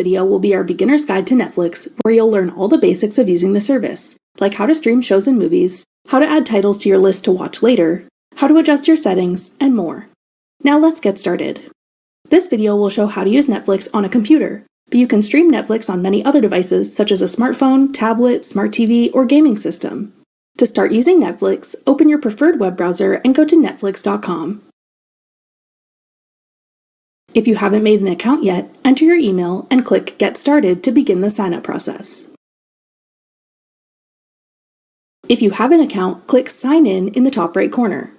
video will be our beginner's guide to Netflix, where you'll learn all the basics of using the service, like how to stream shows and movies, how to add titles to your list to watch later, how to adjust your settings, and more. Now let's get started. This video will show how to use Netflix on a computer, but you can stream Netflix on many other devices such as a smartphone, tablet, smart TV, or gaming system. To start using Netflix, open your preferred web browser and go to netflix.com. If you haven't made an account yet, enter your email and click Get Started to begin the sign-up process. If you have an account, click Sign in the top right corner.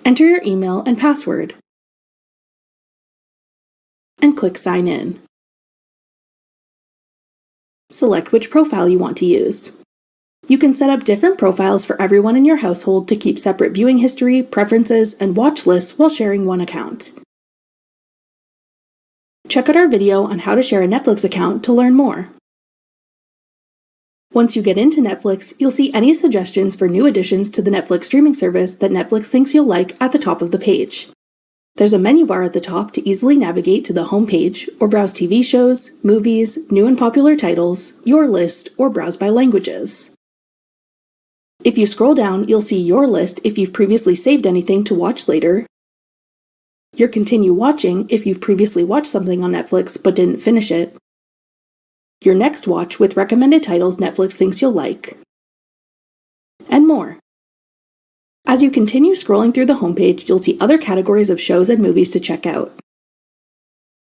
Enter your email and password, and click Sign in. Select which profile you want to use. You can set up different profiles for everyone in your household to keep separate viewing history, preferences, and watch lists while sharing one account. Check out our video on how to share a Netflix account to learn more. Once you get into Netflix, you'll see any suggestions for new additions to the Netflix streaming service that Netflix thinks you'll like at the top of the page. There's a menu bar at the top to easily navigate to the home page or browse TV shows, movies, new and popular titles, your list, or browse by languages. If you scroll down, you'll see your list if you've previously saved anything to watch later, your continue watching if you've previously watched something on Netflix but didn't finish it, your next watch with recommended titles Netflix thinks you'll like, and more. As you continue scrolling through the homepage, you'll see other categories of shows and movies to check out.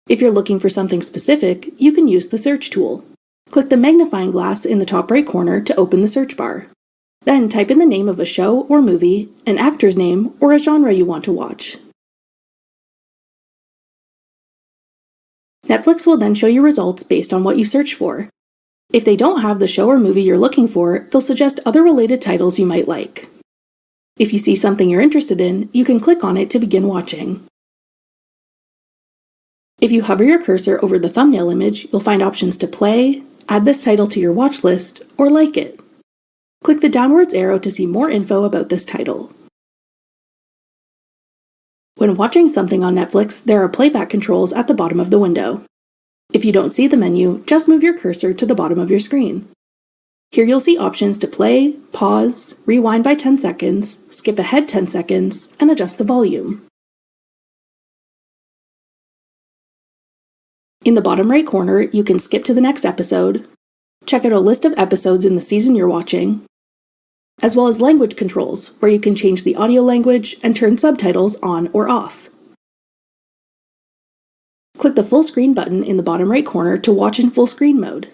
If you're looking for something specific, you can use the search tool. Click the magnifying glass in the top right corner to open the search bar. Then type in the name of a show or movie, an actor's name, or a genre you want to watch. Netflix will then show you results based on what you searched for. If they don't have the show or movie you're looking for, they'll suggest other related titles you might like. If you see something you're interested in, you can click on it to begin watching. If you hover your cursor over the thumbnail image, you'll find options to play, add this title to your watch list, or like it. Click the downwards arrow to see more info about this title. When watching something on Netflix, there are playback controls at the bottom of the window. If you don't see the menu, just move your cursor to the bottom of your screen. Here you'll see options to play, pause, rewind by 10 seconds, skip ahead 10 seconds, and adjust the volume. In the bottom right corner, you can skip to the next episode, check out a list of episodes in the season you're watching, as well as language controls, where you can change the audio language and turn subtitles on or off. Click the full screen button in the bottom right corner to watch in full screen mode.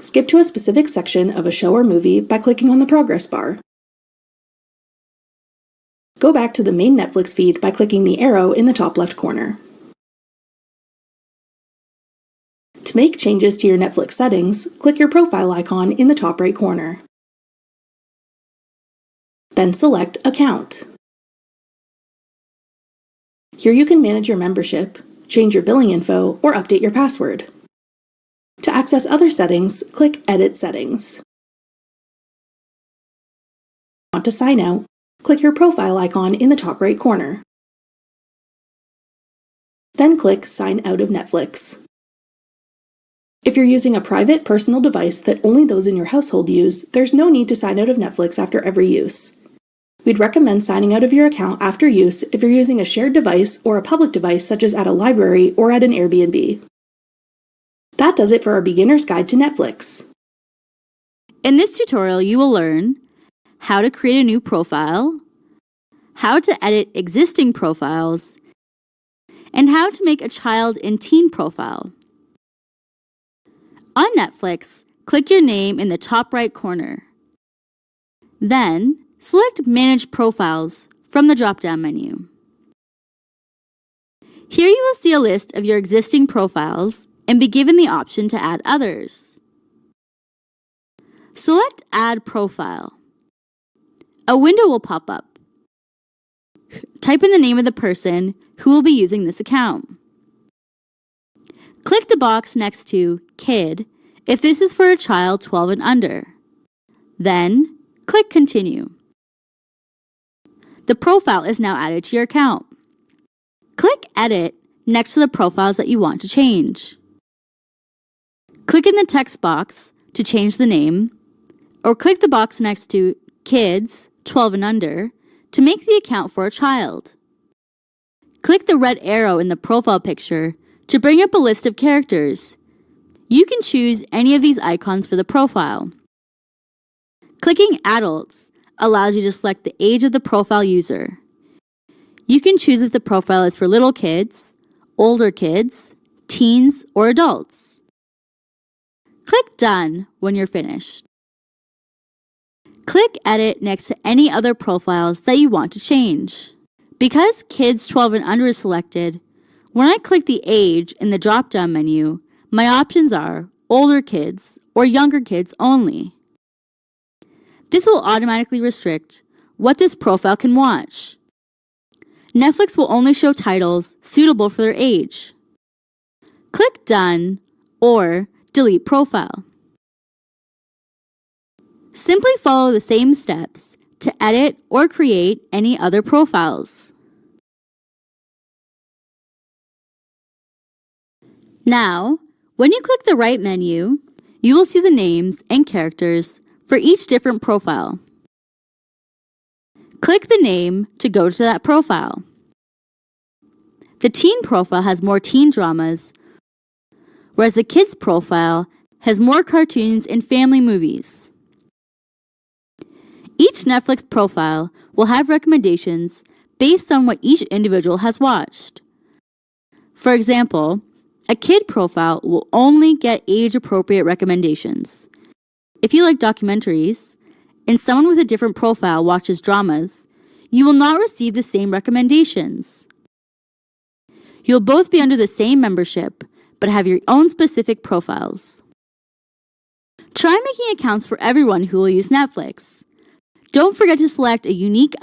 Skip to a specific section of a show or movie by clicking on the progress bar. Go back to the main Netflix feed by clicking the arrow in the top left corner. To make changes to your Netflix settings, click your profile icon in the top right corner. Then select Account. Here you can manage your membership, change your billing info, or update your password. To access other settings, click Edit Settings. Want to sign out? Click your profile icon in the top right corner. Then click Sign Out of Netflix. If you're using a private personal device that only those in your household use, there's no need to sign out of Netflix after every use. We'd recommend signing out of your account after use if you're using a shared device or a public device such as at a library or at an Airbnb. That does it for our beginner's guide to Netflix. In this tutorial, you will learn how to create a new profile, how to edit existing profiles, and how to make a child and teen profile. On Netflix, click your name in the top right corner. Then, select Manage Profiles from the drop-down menu. Here you will see a list of your existing profiles and be given the option to add others. Select Add Profile. A window will pop up. Type in the name of the person who will be using this account. Click the box next to Kid if this is for a child 12 and under. Then, click Continue. The profile is now added to your account. Click Edit next to the profiles that you want to change. Click in the text box to change the name, or click the box next to Kids 12 and Under to make the account for a child. Click the red arrow in the profile picture to bring up a list of characters. You can choose any of these icons for the profile. Clicking Adults allows you to select the age of the profile user. You can choose if the profile is for little kids, older kids, teens, or adults. Click Done when you're finished. Click Edit next to any other profiles that you want to change. Because Kids 12 and Under is selected, when I click the age in the drop-down menu, my options are older kids or younger kids only. This will automatically restrict what this profile can watch. Netflix will only show titles suitable for their age. Click Done or Delete Profile. Simply follow the same steps to edit or create any other profiles. Now, when you click the right menu, you will see the names and characters for each different profile. Click the name to go to that profile. The teen profile has more teen dramas, whereas the kids profile has more cartoons and family movies. Each Netflix profile will have recommendations based on what each individual has watched. For example, a kid profile will only get age-appropriate recommendations. If you like documentaries, and someone with a different profile watches dramas, you will not receive the same recommendations. You'll both be under the same membership, but have your own specific profiles. Try making accounts for everyone who will use Netflix. Don't forget to select a unique